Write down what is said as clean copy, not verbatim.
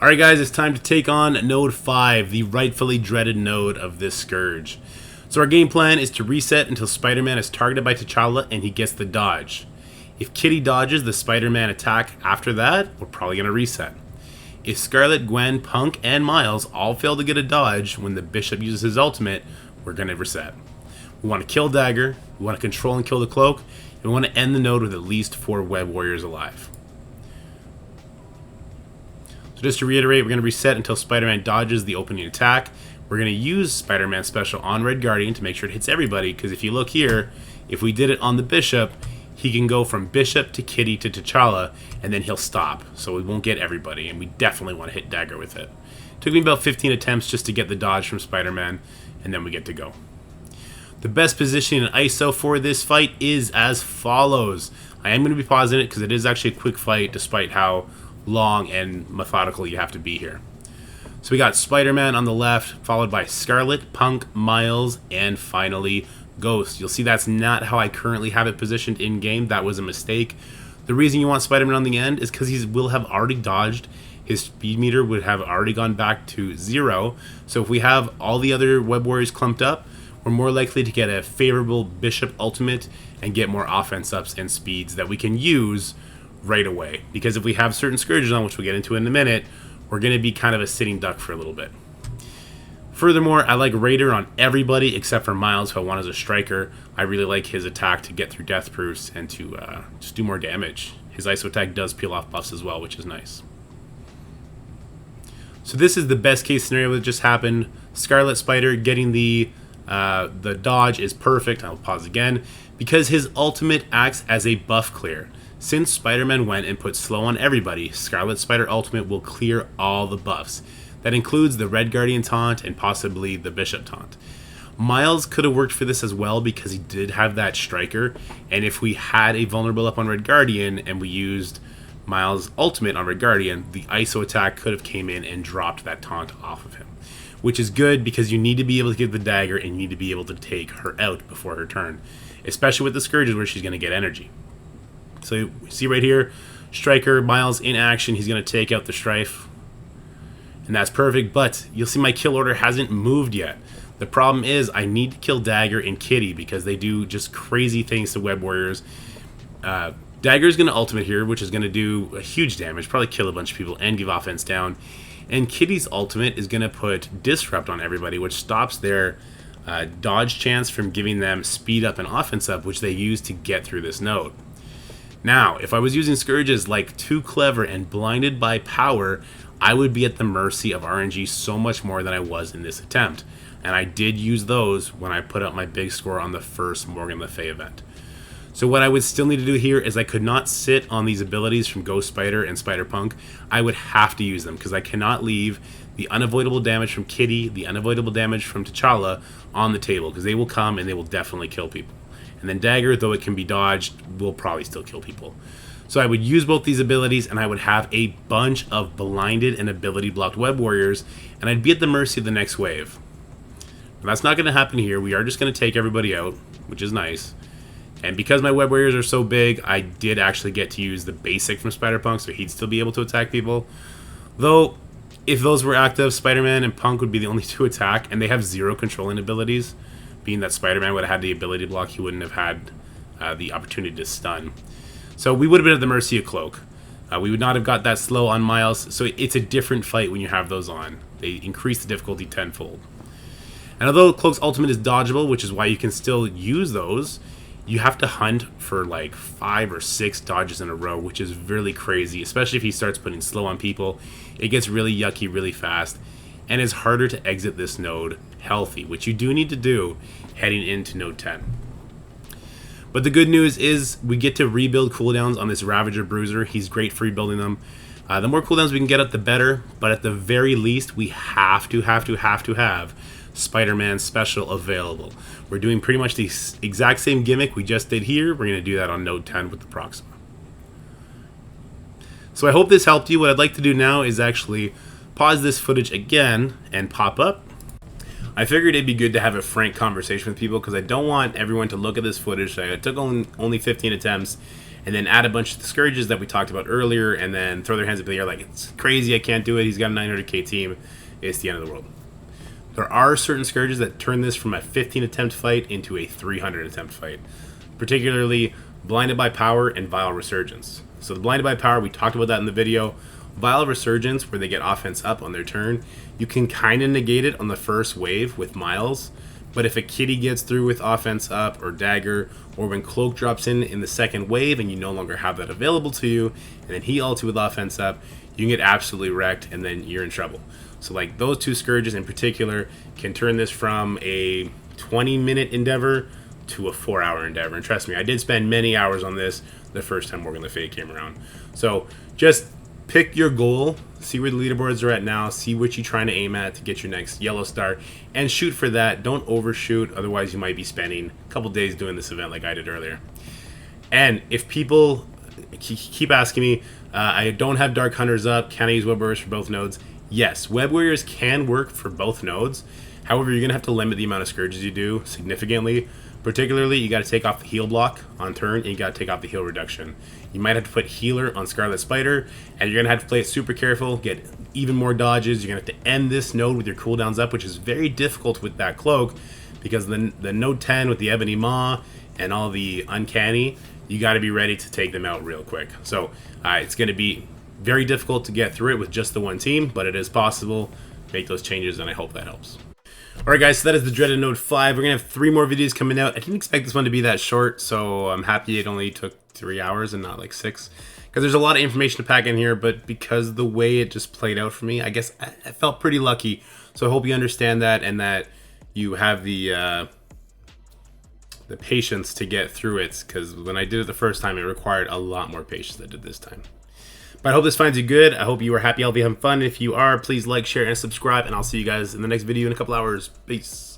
Alright guys, it's time to take on Node 5, the rightfully dreaded node of this Scourge. So our game plan is to reset until Spider-Man is targeted by T'Challa and he gets the dodge. If Kitty dodges the Spider-Man attack after that, we're probably going to reset. If Scarlet, Gwen, Punk, and Miles all fail to get a dodge when the Bishop uses his ultimate, we're going to reset. We want to kill Dagger, we want to control and kill the Cloak, and we want to end the node with at least 4 Web Warriors alive. So just to reiterate, we're going to reset until Spider-Man dodges the opening attack. We're going to use Spider-Man special on Red Guardian to make sure it hits everybody, because if you look here, if we did it on the Bishop, he can go from Bishop to Kitty to T'Challa, and then he'll stop, so we won't get everybody, and we definitely want to hit Dagger with it. Took me about 15 attempts just to get the dodge from Spider-Man, and then we get to go. The best position in ISO for this fight is as follows. I am going to be pausing it because it is actually a quick fight, despite how long and methodical you have to be here. So we got Spider-Man on the left, followed by Scarlet, Punk, Miles, and finally Ghost. You'll see that's not how I currently have it positioned in-game. That was a mistake. The reason you want Spider-Man on the end is because he will have already dodged. His speed meter would have already gone back to 0. So if we have all the other Web Warriors clumped up, we're more likely to get a favorable Bishop ultimate and get more offense ups and speeds that we can use right away. Because if we have certain Scourges on, which we'll get into in a minute, we're going to be kind of a sitting duck for a little bit. Furthermore, I like Raider on everybody except for Miles, who I want as a striker. I really like his attack to get through death proofs and to just do more damage. His ISO attack does peel off buffs as well, which is nice. So this is the best case scenario that just happened. Scarlet Spider getting the dodge is perfect. I'll pause again. Because his ultimate acts as a buff clear. Since Spider-Man went and put slow on everybody, Scarlet Spider ultimate will clear all the buffs. That includes the Red Guardian taunt and possibly the Bishop taunt. Miles could have worked for this as well because he did have that striker, and if we had a vulnerable up on Red Guardian and we used Miles' ultimate on Red Guardian, the ISO attack could have came in and dropped that taunt off of him. Which is good because you need to be able to get the dagger and you need to be able to take her out before her turn. Especially with the Scourges where she's going to get energy. So you see right here, Striker, Miles in action, he's going to take out the Strife. And that's perfect, but you'll see my kill order hasn't moved yet. The problem is I need to kill Dagger and Kitty because they do just crazy things to Web Warriors. Dagger is going to ultimate here, which is going to do a huge damage, probably kill a bunch of people and give offense down. And Kitty's ultimate is going to put Disrupt on everybody, which stops their dodge chance from giving them speed up and offense up, which they use to get through this node. Now, if I was using Scourges like Too Clever and Blinded by Power, I would be at the mercy of RNG so much more than I was in this attempt. And I did use those when I put up my big score on the first Morgan Le Fay event. So what I would still need to do here is I could not sit on these abilities from Ghost Spider and Spider-Punk. I would have to use them because I cannot leave the unavoidable damage from Kitty, the unavoidable damage from T'Challa on the table because they will come and they will definitely kill people. And then Dagger, though it can be dodged, will probably still kill people. So I would use both these abilities and I would have a bunch of blinded and ability blocked Web Warriors and I'd be at the mercy of the next wave. But that's not going to happen here. We are just going to take everybody out, which is nice. And because my Web Warriors are so big, I did actually get to use the basic from Spider-Punk, so he'd still be able to attack people. Though, if those were active, Spider-Man and Punk would be the only 2 attack, and they have 0 controlling abilities. Being that Spider-Man would have had the ability block, he wouldn't have had the opportunity to stun. So we would have been at the mercy of Cloak. We would not have got that slow on Miles, so it's a different fight when you have those on. They increase the difficulty tenfold. And although Cloak's ultimate is dodgeable, which is why you can still use those, you have to hunt for like 5 or 6 dodges in a row, which is really crazy, especially if he starts putting slow on people. It gets really yucky really fast, and it's harder to exit this node healthy, which you do need to do heading into node 10. But the good news is we get to rebuild cooldowns on this Ravager Bruiser. He's great for rebuilding them. The more cooldowns we can get up, the better, but at the very least, we have to have Spider-Man special available. We're doing pretty much the exact same gimmick we just did here. We're going to do that on node 10 with the Proxima. So I hope this helped you. What I'd like to do now is actually pause this footage again and pop up. I figured it'd be good to have a frank conversation with people because I don't want everyone to look at this footage. I took only 15 attempts and then add a bunch of the Scourges that we talked about earlier, and then throw their hands up in the air like, it's crazy, I can't do it, he's got a 900k team, it's the end of the world. There are certain Scourges that turn this from a 15 attempt fight into a 300 attempt fight, particularly Blinded by Power and Vile Resurgence. So the Blinded by Power, we talked about that in the video. Vile Resurgence, where they get offense up on their turn, you can kind of negate it on the first wave with Miles, but if a kitty gets through with offense up or dagger, or when Cloak drops in the second wave and you no longer have that available to you, and then he ulti with offense up, you can get absolutely wrecked and then you're in trouble. So like those two Scourges in particular can turn this from a 20-minute endeavor to a 4-hour endeavor. And trust me, I did spend many hours on this the first time Morgan Le Fay came around. So just pick your goal, see where the leaderboards are at now, see what you're trying to aim at to get your next yellow star, and shoot for that. Don't overshoot, otherwise you might be spending a couple days doing this event like I did earlier. And if people keep asking me, I don't have Darkhunters up, can I use Web Warriors for both nodes? Yes, Web Warriors can work for both nodes. However, you're going to have to limit the amount of Scourges you do significantly. Particularly, you got to take off the heal block on turn, and you got to take off the heal reduction. You might have to put healer on Scarlet Spider, and you're going to have to play it super careful, get even more dodges. You're going to have to end this node with your cooldowns up, which is very difficult with that cloak, because the node 10 with the Ebony Maw and all the Uncanny, you got to be ready to take them out real quick. So it's going to be very difficult to get through it with just the one team, but it is possible. Make those changes, and I hope that helps. Alright guys, so that is the dreaded Node 5. We're going to have 3 more videos coming out. I didn't expect this one to be that short, so I'm happy it only took 3 hours and not like 6. Because there's a lot of information to pack in here, but because the way it just played out for me, I guess I felt pretty lucky. So I hope you understand that, and that you have the patience to get through it. Because when I did it the first time, it required a lot more patience than I did this time. But I hope this finds you good. I hope you are happy. I'll be having fun. If you are, please like, share, and subscribe. And I'll see you guys in the next video in a couple hours. Peace.